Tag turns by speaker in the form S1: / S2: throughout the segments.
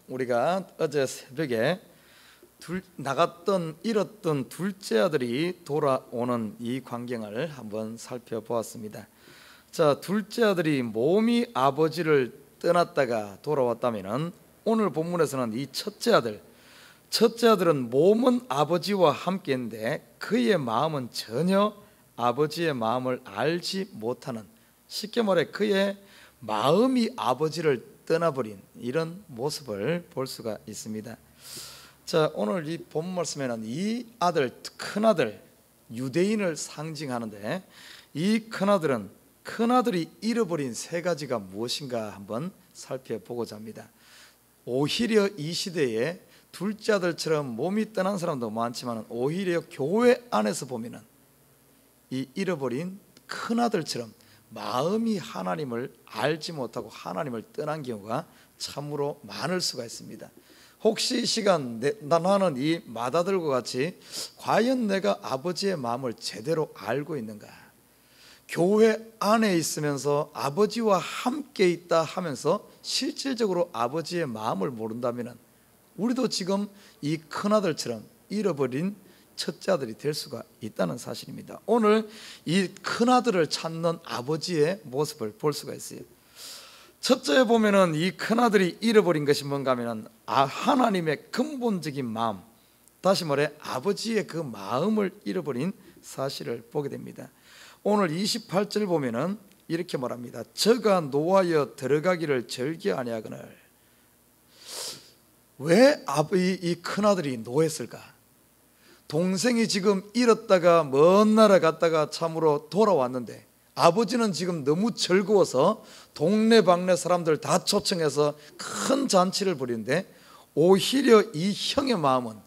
S1: 우리가 어제 새벽에 잃었던 둘째 아들이 돌아오는 이 광경을 한번 살펴보았습니다. 자, 둘째 아들이 몸이 아버지를 떠났다가 돌아왔다면은 오늘 본문에서는 이 첫째 아들은 몸은 아버지와 함께인데 그의 마음은 전혀 아버지의 마음을 알지 못하는, 쉽게 말해 그의 마음이 아버지를 떠나버린 이런 모습을 볼 수가 있습니다. 자, 오늘 이 본 말씀에는 이 아들, 큰아들, 유대인을 상징하는데 이 큰아들이 잃어버린 세 가지가 무엇인가 한번 살펴보고자 합니다. 오히려 이 시대에 둘째 아들처럼 몸이 떠난 사람도 많지만 오히려 교회 안에서 보면은 이 잃어버린 큰아들처럼 마음이 하나님을 알지 못하고 하나님을 떠난 경우가 참으로 많을 수가 있습니다. 혹시 이 시간 나는 이 맏아들과 같이 과연 내가 아버지의 마음을 제대로 알고 있는가? 교회 안에 있으면서 아버지와 함께 있다 하면서 실질적으로 아버지의 마음을 모른다면 우리도 지금 이 큰아들처럼 잃어버린 첫째 아들이 될 수가 있다는 사실입니다. 오늘 이 큰아들을 찾는 아버지의 모습을 볼 수가 있어요. 첫째에 보면은 이 큰아들이 잃어버린 것이 뭔가 하면은 하나님의 근본적인 마음, 다시 말해 아버지의 그 마음을 잃어버린 사실을 보게 됩니다. 오늘 28절 보면은 이렇게 말합니다. 저가 노하여 들어가기를 절개 아니하거늘. 왜 이 큰아들이 노했을까? 동생이 지금 잃었다가 먼 나라 갔다가 참으로 돌아왔는데 아버지는 지금 너무 즐거워서 동네방네 사람들 다 초청해서 큰 잔치를 벌이는데 오히려 이 형의 마음은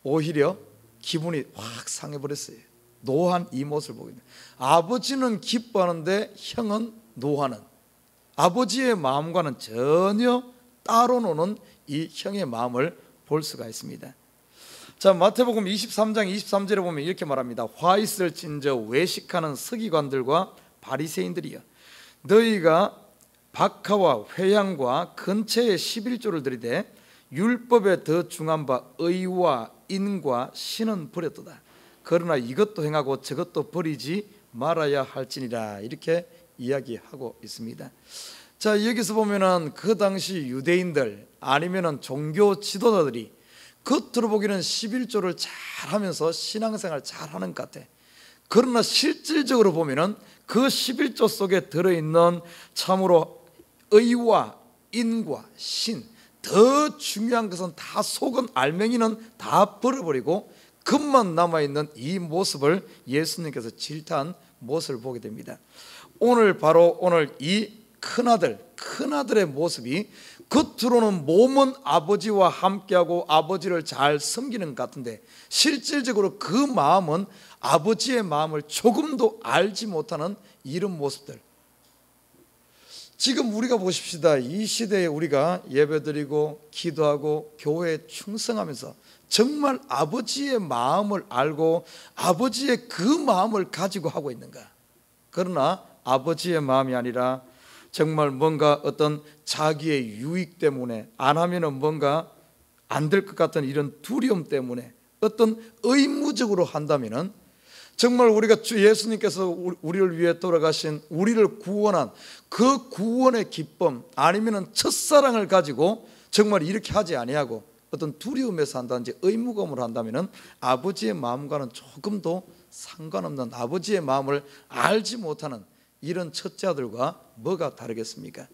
S1: 오히려 기분이 확 상해버렸어요. 노한 이 모습을 보게 됩니다. 아버지는 기뻐하는데 형은 노하는, 아버지의 마음과는 전혀 따로 노는 이 형의 마음을 볼 수가 있습니다. 자, 마태복음 23장 23절에 보면 이렇게 말합니다. 화 있을 진저 외식하는 서기관들과 바리새인들이여, 너희가 박하와 회향과 근처에 11조를 들이되 율법에 더 중한 바 의와 인과 신은 버렸도다. 그러나 이것도 행하고 저것도 버리지 말아야 할지니라. 이렇게 이야기하고 있습니다. 자, 여기서 보면은 그 당시 유대인들 아니면은 종교 지도자들이 겉으로 보기는 11조를 잘 하면서 신앙생활 잘 하는 것 같아. 그러나 실질적으로 보면은 그 11조 속에 들어있는 참으로 의와 인과 신, 더 중요한 것은 다 속은 알맹이는 다 버려버리고 겉만 남아있는 이 모습을 예수님께서 질타한 모습을 보게 됩니다. 오늘 이 큰아들의 모습이 겉으로는 몸은 아버지와 함께하고 아버지를 잘 섬기는 것 같은데 실질적으로 그 마음은 아버지의 마음을 조금도 알지 못하는 이런 모습들. 지금 우리가 보십시다. 이 시대에 우리가 예배드리고 기도하고 교회에 충성하면서 정말 아버지의 마음을 알고 아버지의 그 마음을 가지고 하고 있는가? 그러나 아버지의 마음이 아니라 정말 뭔가 어떤 자기의 유익 때문에 안 하면은 뭔가 안 될 것 같은 이런 두려움 때문에 어떤 의무적으로 한다면은 정말 우리가 주 예수님께서 우리를 위해 돌아가신 우리를 구원한 그 구원의 기쁨 아니면은 첫사랑을 가지고 정말 이렇게 하지 아니하고 어떤 두려움에서 한다든지 의무감으로 한다면은 아버지의 마음과는 조금도 상관없는 아버지의 마음을 알지 못하는 이런 첫째 아들과 뭐가 다르겠습니까?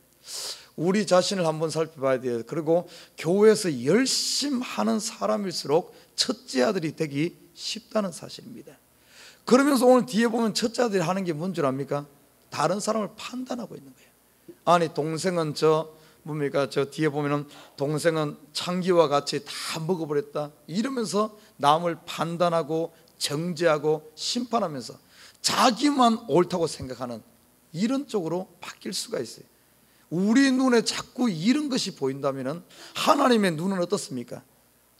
S1: 우리 자신을 한번 살펴봐야 돼요. 그리고 교회에서 열심히 하는 사람일수록 첫째 아들이 되기 쉽다는 사실입니다. 그러면서 오늘 뒤에 보면 첫째 아들이 하는 게 뭔 줄 압니까? 다른 사람을 판단하고 있는 거예요. 아니 동생은 저 뒤에 보면은 동생은 창기와 같이 다 먹어버렸다 이러면서 남을 판단하고 정죄하고 심판하면서 자기만 옳다고 생각하는 이런 쪽으로 바뀔 수가 있어요. 우리 눈에 자꾸 이런 것이 보인다면 하나님의 눈은 어떻습니까?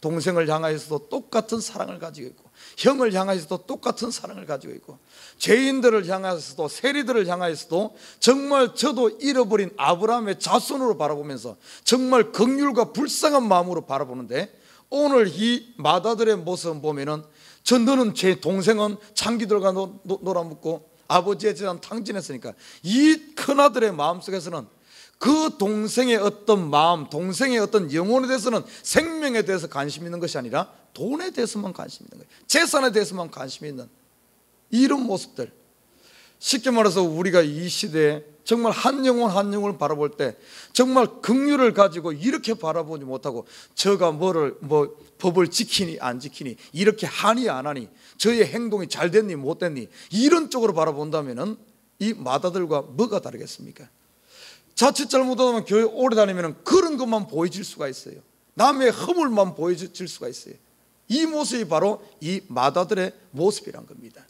S1: 동생을 향하여서도 똑같은 사랑을 가지고 있고, 형을 향하여서도 똑같은 사랑을 가지고 있고, 죄인들을 향하여서도, 세리들을 향하여서도 정말 저도 잃어버린 아브라함의 자손으로 바라보면서 정말 긍휼과 불쌍한 마음으로 바라보는데, 오늘 이 마다들의 모습을 보면은 너는 제 동생은 창기들과 놀아먹고 아버지에 대한 탕진했으니까, 이 큰아들의 마음속에서는 그 동생의 어떤 마음, 동생의 어떤 영혼에 대해서는, 생명에 대해서 관심 있는 것이 아니라 돈에 대해서만 관심 있는 거예요. 재산에 대해서만 관심이 있는 이런 모습들. 쉽게 말해서 우리가 이 시대에 정말 한 영혼 한 영혼을 바라볼 때 정말 긍휼을 가지고 이렇게 바라보지 못하고, 저가 법을 지키니 안 지키니, 이렇게 하니 안 하니, 저의 행동이 잘 됐니 못 됐니, 이런 쪽으로 바라본다면 이 마다들과 뭐가 다르겠습니까? 자칫 잘못하면 교회 오래 다니면 그런 것만 보여질 수가 있어요. 남의 허물만 보여질 수가 있어요. 이 모습이 바로 이 마다들의 모습이란 겁니다.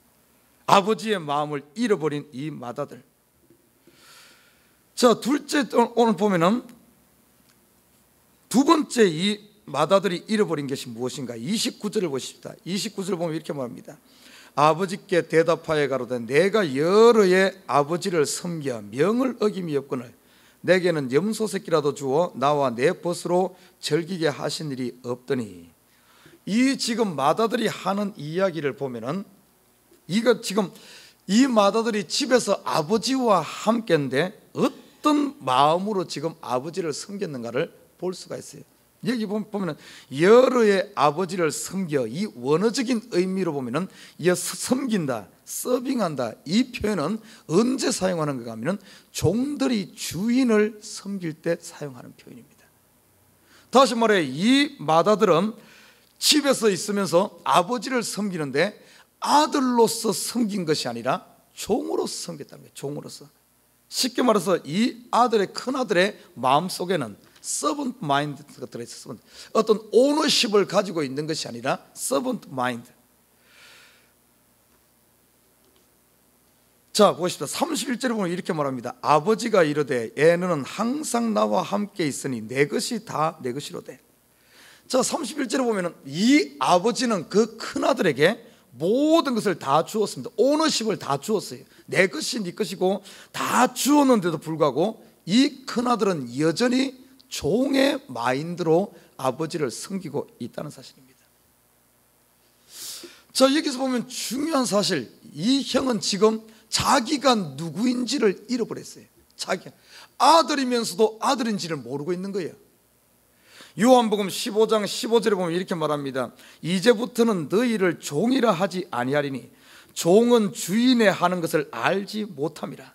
S1: 아버지의 마음을 잃어버린 이 마다들. 자, 둘째, 오늘 보면은 두 번째 이 마다들이 잃어버린 것이 무엇인가? 29절을 보십시다. 29절을 보면 이렇게 말합니다. 아버지께 대답하여 가로되 내가 여러의 아버지를 섬겨 명을 어김이 없거늘 내게는 염소 새끼라도 주어 나와 내 벗으로 즐기게 하신 일이 없더니. 이 지금 마다들이 하는 이야기를 보면은, 이거 지금 이 마다들이 집에서 아버지와 함께인데 어떤 마음으로 지금 아버지를 섬겼는가를 볼 수가 있어요. 여기 보면은 여러의 아버지를 섬겨, 이 원어적인 의미로 보면은 섬긴다, 서빙한다, 이 표현은 언제 사용하는 가 하면은 종들이 주인을 섬길 때 사용하는 표현입니다. 다시 말해, 이 마다들은 집에서 있으면서 아버지를 섬기는데 아들로서 섬긴 것이 아니라 종으로서 섬겼다는 거예요. 종으로서. 쉽게 말해서 이 아들의, 큰아들의 마음속에는 서번트 마인드가 들어있었습니다. 어떤 오너십을 가지고 있는 것이 아니라 서번트 마인드. 자, 보십시오. 31절에 보면 이렇게 말합니다. 아버지가 이르되 애는 항상 나와 함께 있으니 내 것이 다 내 것이로되. 자, 31절에 보면 이 아버지는 그 큰아들에게 모든 것을 다 주었습니다. 오너십을 다 주었어요. 내 것이 네 것이고 다 주었는데도 불구하고 이 큰아들은 여전히 종의 마인드로 아버지를 섬기고 있다는 사실입니다. 자, 여기서 보면 중요한 사실, 이 형은 지금 자기가 누구인지를 잃어버렸어요. 자기가 아들이면서도 아들인지를 모르고 있는 거예요. 요한복음 15장 15절에 보면 이렇게 말합니다. 이제부터는 너희를 종이라 하지 아니하리니 종은 주인의 하는 것을 알지 못함이라.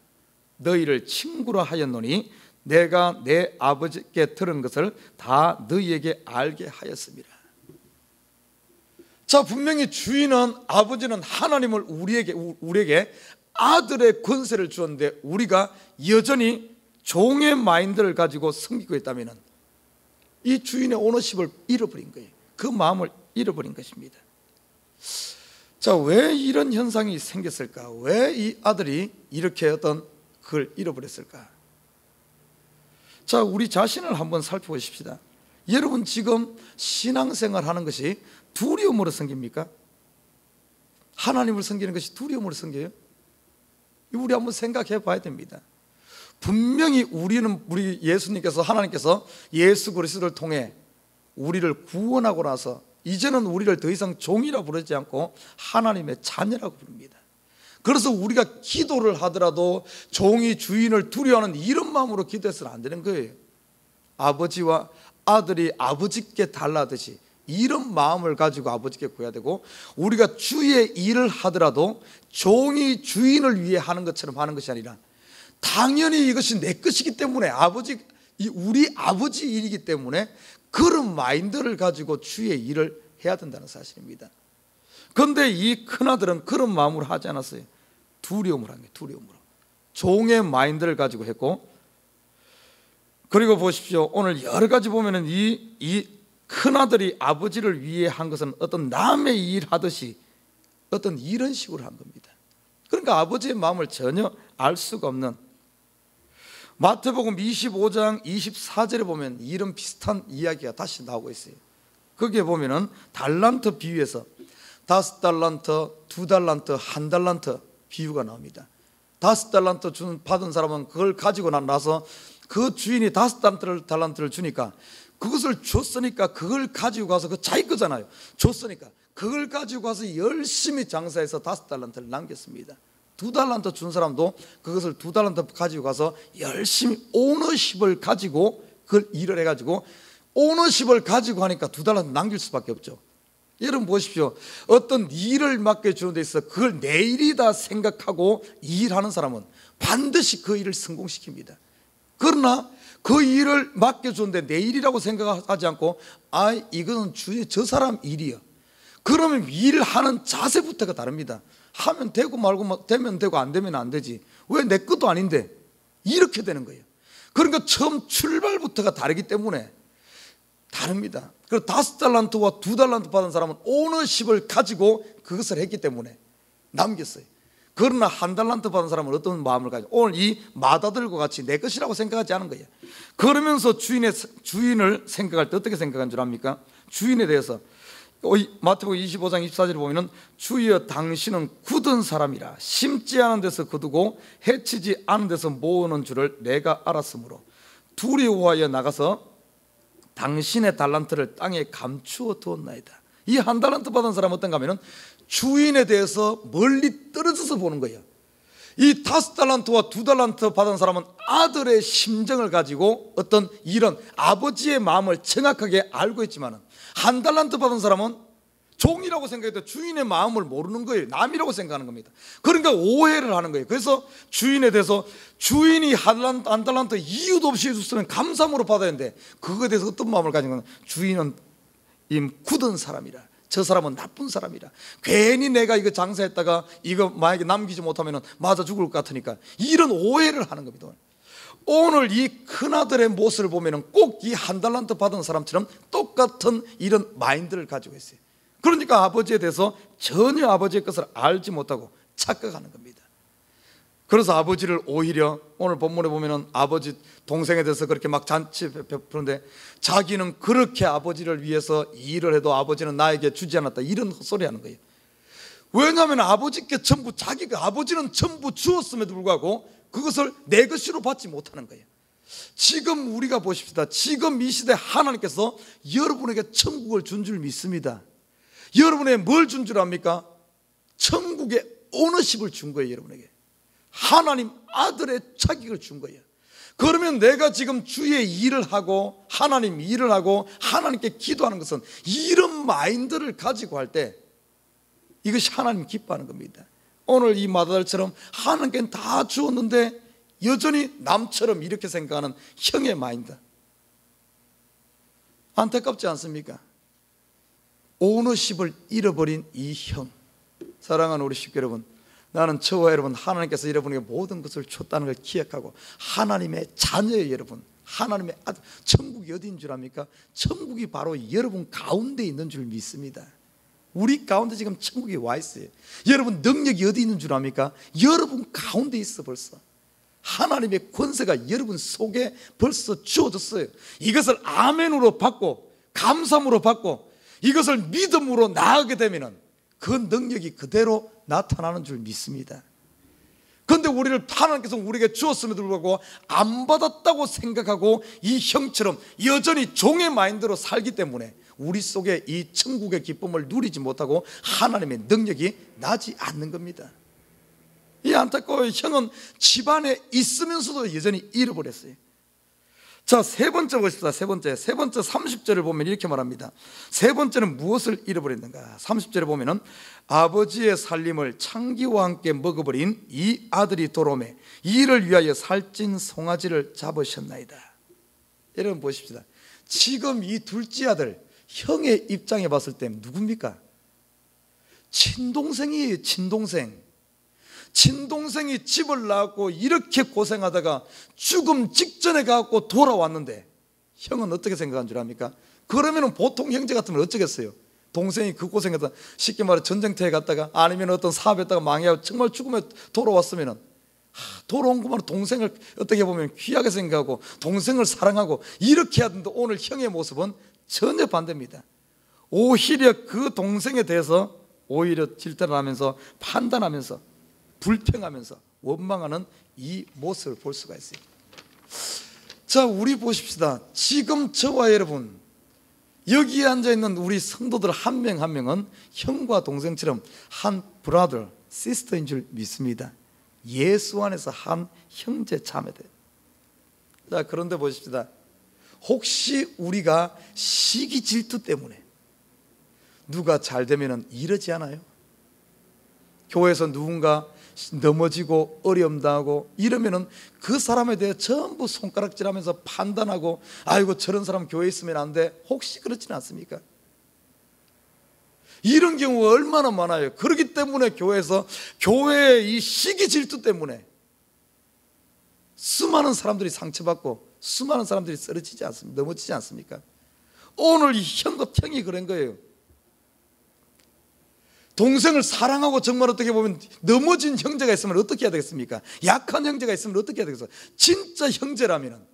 S1: 너희를 친구라 하였노니 내가 내 아버지께 들은 것을 다 너희에게 알게 하였습니다. 자, 분명히 주인은, 아버지는 하나님을 우리에게 아들의 권세를 주었는데 우리가 여전히 종의 마인드를 가지고 섬기고 있다면 이 주인의 오너십을 잃어버린 거예요. 그 마음을 잃어버린 것입니다. 자, 왜 이런 현상이 생겼을까? 왜 이 아들이 이렇게 어떤 그걸 잃어버렸을까? 자, 우리 자신을 한번 살펴보십시다. 여러분 지금 신앙생활 하는 것이 두려움으로 섬깁니까? 하나님을 섬기는 것이 두려움으로 섬겨요? 우리 한번 생각해 봐야 됩니다. 분명히 우리 예수님께서, 하나님께서 예수 그리스도를 통해 우리를 구원하고 나서 이제는 우리를 더 이상 종이라 부르지 않고 하나님의 자녀라고 부릅니다. 그래서 우리가 기도를 하더라도 종이 주인을 두려워하는 이런 마음으로 기도해서는 안 되는 거예요. 아버지와 아들이 아버지께 달라듯이 이런 마음을 가지고 아버지께 구해야 되고, 우리가 주의 일을 하더라도 종이 주인을 위해 하는 것처럼 하는 것이 아니라 당연히 이것이 내 것이기 때문에, 우리 아버지 일이기 때문에 그런 마인드를 가지고 주의 일을 해야 된다는 사실입니다. 그런데 이 큰아들은 그런 마음으로 하지 않았어요. 두려움으로 한 거예요. 두려움으로. 종의 마인드를 가지고 했고, 그리고 보십시오. 오늘 여러 가지 보면은 이 큰아들이 아버지를 위해 한 것은 어떤 남의 일 하듯이 어떤 이런 식으로 한 겁니다. 그러니까 아버지의 마음을 전혀 알 수가 없는, 마태복음 25장 24절에 보면 이런 비슷한 이야기가 다시 나오고 있어요. 거기에 보면은 달란트 비유에서 5달란트, 2달란트, 1달란트 비유가 나옵니다. 5달란트 받은 사람은 그걸 가지고 나서 그 주인이 5달란트를 주니까 그것을 줬으니까 그걸 가지고 가서 그 자기 거잖아요. 줬으니까 그걸 가지고 가서 열심히 장사해서 5달란트를 남겼습니다. 2달란트 준 사람도 그것을 2달란트 가지고 가서 열심히 오너십을 가지고 그걸 일을 해가지고 오너십을 가지고 하니까 2달란트 남길 수밖에 없죠. 여러분 보십시오. 어떤 일을 맡겨주는 데 있어서 그걸 내 일이다 생각하고 일하는 사람은 반드시 그 일을 성공시킵니다. 그러나 그 일을 맡겨주는데 내 일이라고 생각하지 않고 이거는 저 사람 일이야. 그러면 일을 하는 자세부터가 다릅니다. 하면 되고 말고 되면 되고 안 되면 안 되지. 왜 내 것도 아닌데 이렇게 되는 거예요. 그러니까 처음 출발부터가 다르기 때문에 다릅니다. 그리고 5달란트와 2달란트 받은 사람은 오너십을 가지고 그것을 했기 때문에 남겼어요. 그러나 1달란트 받은 사람은 어떤 마음을 가지고 오늘 이 마다들과 같이 내 것이라고 생각하지 않은 거예요. 그러면서 주인을 생각할 때 어떻게 생각한 줄 압니까? 주인에 대해서 마태복음 25장 24절에 보면은 주여 당신은 굳은 사람이라 심지 않은 데서 거두고 해치지 않은 데서 모으는 줄을 내가 알았으므로 두려워하여 나가서 당신의 달란트를 땅에 감추어 두었나이다. 이 1달란트 받은 사람은 어떤가 하면은 주인에 대해서 멀리 떨어져서 보는 거예요. 이 5달란트와 2달란트 받은 사람은 아들의 심정을 가지고 어떤 이런 아버지의 마음을 정확하게 알고 있지만은 1달란트 받은 사람은 종이라고 생각해도 주인의 마음을 모르는 거예요. 남이라고 생각하는 겁니다. 그러니까 오해를 하는 거예요. 그래서 주인에 대해서 주인이 1달란트 이유도 없이 해줬으면 감사함으로 받아야 하는데 그거에 대해서 어떤 마음을 가진 건 주인은 굳은 사람이라, 저 사람은 나쁜 사람이라, 괜히 내가 이거 장사했다가 이거 만약에 남기지 못하면 맞아 죽을 것 같으니까 이런 오해를 하는 겁니다. 오늘 이 큰아들의 모습을 보면 꼭 이 1달란트 받은 사람처럼 똑같은 이런 마인드를 가지고 있어요. 그러니까 아버지에 대해서 전혀 아버지의 것을 알지 못하고 착각하는 겁니다. 그래서 아버지를 오히려 오늘 본문에 보면 아버지 동생에 대해서 그렇게 막 잔치 베푸는데 자기는 그렇게 아버지를 위해서 일을 해도 아버지는 나에게 주지 않았다 이런 헛소리 하는 거예요. 왜냐하면 아버지께 전부 자기가 아버지는 전부 주었음에도 불구하고 그것을 내 것으로 받지 못하는 거예요. 지금 우리가 보십시다. 지금 이 시대 하나님께서 여러분에게 천국을 준 줄 믿습니다. 여러분에게 뭘 준 줄 압니까? 천국의 오너십을 준 거예요. 여러분에게 하나님 아들의 자격을 준 거예요. 그러면 내가 지금 주의 일을 하고 하나님 일을 하고 하나님께 기도하는 것은 이런 마인드를 가지고 할 때 이것이 하나님 기뻐하는 겁니다. 오늘 이 마다들처럼 하나님께는 다 주었는데 여전히 남처럼 이렇게 생각하는 형의 마인드, 안타깝지 않습니까? 오너십을 잃어버린 이 형. 사랑하는 우리 식구 여러분, 나는 저와 여러분 하나님께서 여러분에게 모든 것을 줬다는 걸 기억하고 하나님의 자녀예요. 여러분 하나님의 아들, 천국이 어디인 줄 압니까? 천국이 바로 여러분 가운데 있는 줄 믿습니다. 우리 가운데 지금 천국이 와 있어요. 여러분 능력이 어디 있는 줄 압니까? 여러분 가운데 있어. 벌써 하나님의 권세가 여러분 속에 벌써 주어졌어요. 이것을 아멘으로 받고 감사함으로 받고 이것을 믿음으로 나아가게 되면 그 능력이 그대로 나타나는 줄 믿습니다. 그런데 우리를 하나님께서 우리에게 주었음에도 불구하고 안 받았다고 생각하고 이 형처럼 여전히 종의 마인드로 살기 때문에 우리 속에 이 천국의 기쁨을 누리지 못하고 하나님의 능력이 나지 않는 겁니다. 이 안타까운 형은 집안에 있으면서도 여전히 잃어버렸어요. 자, 세 번째 보십시다. 세 번째 30절을 보면 이렇게 말합니다. 세 번째는 무엇을 잃어버렸는가? 30절에 보면은 아버지의 살림을 창기와 함께 먹어버린 이 아들이 돌아오매 이를 위하여 살찐 송아지를 잡으셨나이다. 여러분 보십시다. 지금 이 둘째 아들 형의 입장에 봤을 때 누굽니까? 친동생이에요. 친동생이 집을 나왔고 이렇게 고생하다가 죽음 직전에 가고 돌아왔는데 형은 어떻게 생각한 줄 압니까? 그러면 보통 형제 같으면 어쩌겠어요? 동생이 그 고생했다 쉽게 말해 전쟁터에 갔다가 아니면 어떤 사업했다가 망해하고 정말 죽음에 돌아왔으면 돌아온 것만 동생을 어떻게 보면 귀하게 생각하고 동생을 사랑하고 이렇게 하던데 오늘 형의 모습은 전혀 반대입니다. 오히려 그 동생에 대해서 오히려 질타를 하면서 판단하면서 불평하면서 원망하는 이 모습을 볼 수가 있어요. 자, 우리 보십시다. 지금 저와 여러분, 여기에 앉아있는 우리 성도들 한 명 한 명은 형과 동생처럼 한 브라더, 시스터인 줄 믿습니다. 예수 안에서 한 형제 자매들. 자, 그런데 보십시다. 혹시 우리가 시기 질투 때문에 누가 잘 되면 이러지 않아요? 교회에서 누군가 넘어지고 어려움 당하고 이러면은 그 사람에 대해 전부 손가락질하면서 판단하고, 아이고 저런 사람 교회에 있으면 안 돼. 혹시 그렇지는 않습니까? 이런 경우가 얼마나 많아요. 그렇기 때문에 교회의 이 시기 질투 때문에 수많은 사람들이 상처받고 수많은 사람들이 쓰러지지 않습니까? 넘어지지 않습니까? 오늘 이 형이 그런 거예요. 동생을 사랑하고 정말 어떻게 보면 넘어진 형제가 있으면 어떻게 해야 되겠습니까? 약한 형제가 있으면 어떻게 해야 되겠어요? 진짜 형제라면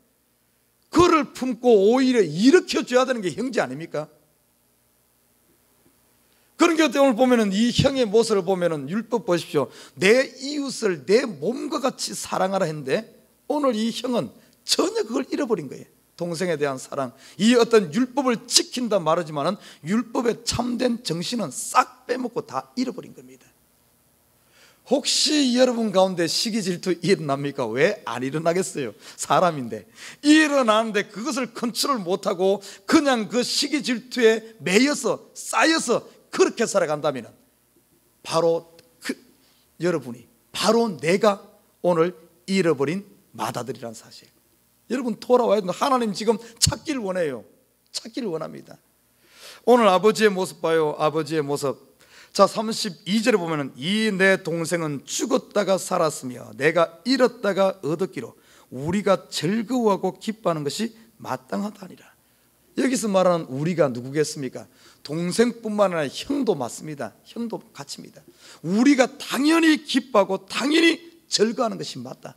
S1: 그를 품고 오히려 일으켜줘야 되는 게 형제 아닙니까? 그러니까 오늘 보면은 이 형의 모습을 보면은 율법 보십시오. 내 이웃을 내 몸과 같이 사랑하라 했는데 오늘 이 형은 전혀 그걸 잃어버린 거예요. 동생에 대한 사랑, 이 어떤 율법을 지킨다 말하지만은 율법의 참된 정신은 싹 빼먹고 다 잃어버린 겁니다. 혹시 여러분 가운데 시기 질투 일어납니까? 왜 안 일어나겠어요? 사람인데. 일어나는데 그것을 컨트롤 못하고 그냥 그 시기 질투에 매여서 쌓여서 그렇게 살아간다면 바로 여러분이, 바로 내가 오늘 잃어버린 맏아들이란 사실. 여러분 돌아와야 된다. 하나님 지금 찾기를 원해요. 찾기를 원합니다. 오늘 아버지의 모습 봐요. 아버지의 모습. 자, 32절에 보면은 이 내 동생은 죽었다가 살았으며 내가 잃었다가 얻었기로 우리가 즐거워하고 기뻐하는 것이 마땅하다니라. 여기서 말하는 우리가 누구겠습니까? 동생뿐만 아니라 형도 맞습니다. 형도 같습니다. 우리가 당연히 기뻐하고 당연히 즐거워하는 것이 맞다.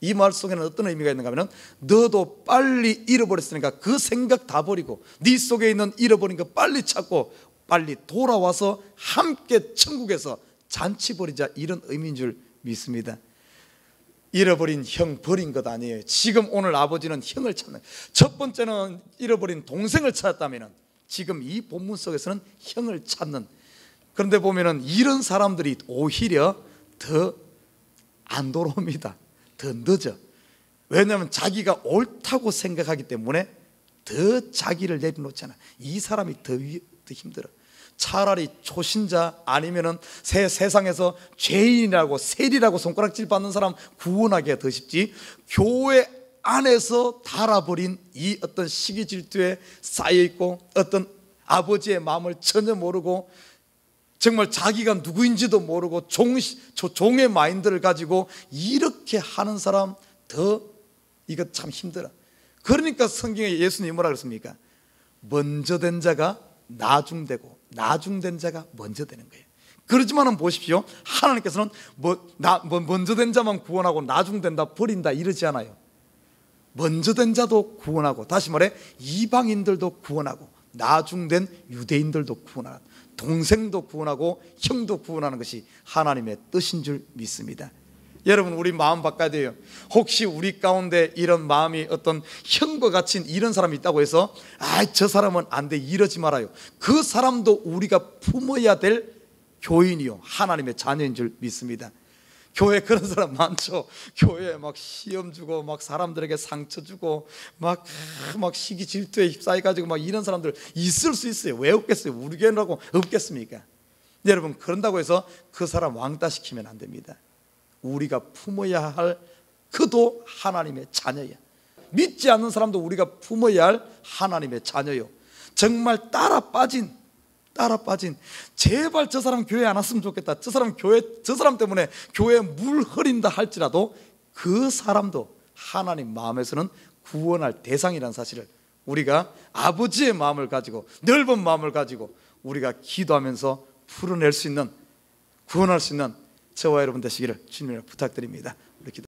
S1: 이 말 속에는 어떤 의미가 있는가 하면, 너도 빨리 잃어버렸으니까 그 생각 다 버리고 네 속에 있는 잃어버린 거 빨리 찾고 빨리 돌아와서 함께 천국에서 잔치 벌이자, 이런 의미인 줄 믿습니다. 잃어버린 형 버린 것 아니에요. 지금 오늘 아버지는 형을 찾는, 첫 번째는 잃어버린 동생을 찾았다면 지금 이 본문 속에서는 형을 찾는. 그런데 보면은 이런 사람들이 오히려 더 안 돌아옵니다. 더 늦어. 왜냐하면 자기가 옳다고 생각하기 때문에 더 자기를 내려놓잖아. 이 사람이 더 힘들어. 차라리 초신자 아니면은 세상에서 죄인이라고 세리라고 손가락질 받는 사람 구원하기가 더 쉽지, 교회 안에서 달아버린 이 어떤 시기 질투에 쌓여있고 어떤 아버지의 마음을 전혀 모르고 정말 자기가 누구인지도 모르고 종의 마인드를 가지고 이렇게 하는 사람, 더 이거 참 힘들어. 그러니까 성경에 예수님이 뭐라 그랬습니까? 먼저 된 자가 나중되고 나중된 자가 먼저 되는 거예요. 그러지만은 보십시오, 하나님께서는 먼저 된 자만 구원하고 나중된다 버린다 이러지 않아요. 먼저 된 자도 구원하고, 다시 말해 이방인들도 구원하고 나중된 유대인들도 구원하고 동생도 구원하고 형도 구원하는 것이 하나님의 뜻인 줄 믿습니다. 여러분, 우리 마음 바꿔야 돼요. 혹시 우리 가운데 이런 마음이 어떤 형과 같이 이런 사람이 있다고 해서 저 사람은 안 돼 이러지 말아요. 그 사람도 우리가 품어야 될 교인이요 하나님의 자녀인 줄 믿습니다. 교회 그런 사람 많죠. 교회에 막 시험 주고 막 사람들에게 상처 주고 막 시기 질투에 휩싸여가지고 막 이런 사람들 있을 수 있어요. 왜 없겠어요? 우리 교회라고 없겠습니까? 여러분, 그런다고 해서 그 사람 왕따시키면 안 됩니다. 우리가 품어야 할 그도 하나님의 자녀야. 믿지 않는 사람도 우리가 품어야 할 하나님의 자녀요. 정말 따라 빠진 제발 저 사람 교회 안 왔으면 좋겠다, 저 사람 때문에 교회에 물 흐린다 할지라도 그 사람도 하나님 마음에서는 구원할 대상이라는 사실을 우리가 아버지의 마음을 가지고, 넓은 마음을 가지고 우리가 기도하면서 풀어낼 수 있는, 구원할 수 있는 저와 여러분 되시기를 주님으로 부탁드립니다.